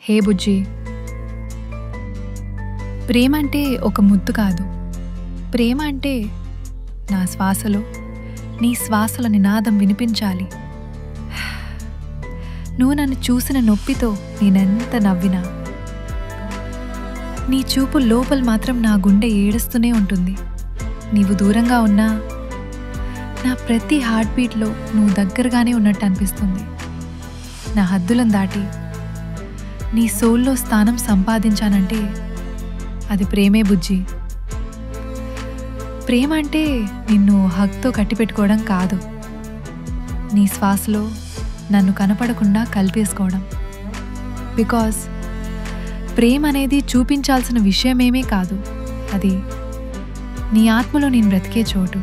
హే బుజ్జి, ప్రేమ అంటే ఒక ముద్దు కాదు. ప్రేమ అంటే నా శ్వాసలో నీ శ్వాసల నినాదం వినిపించాలి. నువ్వు నన్ను చూసిన నొప్పితో నేనెంత నవ్వినా, నీ చూపు లోపల మాత్రం నా గుండె ఏడుస్తూనే ఉంటుంది. నీవు దూరంగా ఉన్నా నా ప్రతి హార్ట్ బీట్లో నువ్వు దగ్గరగానే ఉన్నట్టు అనిపిస్తుంది. నా హద్దులను దాటి నీ సోల్లో స్థానం సంపాదించానంటే అది ప్రేమే బుజ్జి. ప్రేమ అంటే నిన్ను హగ్తో కట్టిపెట్టుకోవడం కాదు, నీ శ్వాసలో నన్ను కనపడకుండా కలిపేసుకోవడం. బికాజ్ ప్రేమ అనేది చూపించాల్సిన విషయమేమీ కాదు, అది నీ ఆత్మలో నేను బ్రతికే చోటు.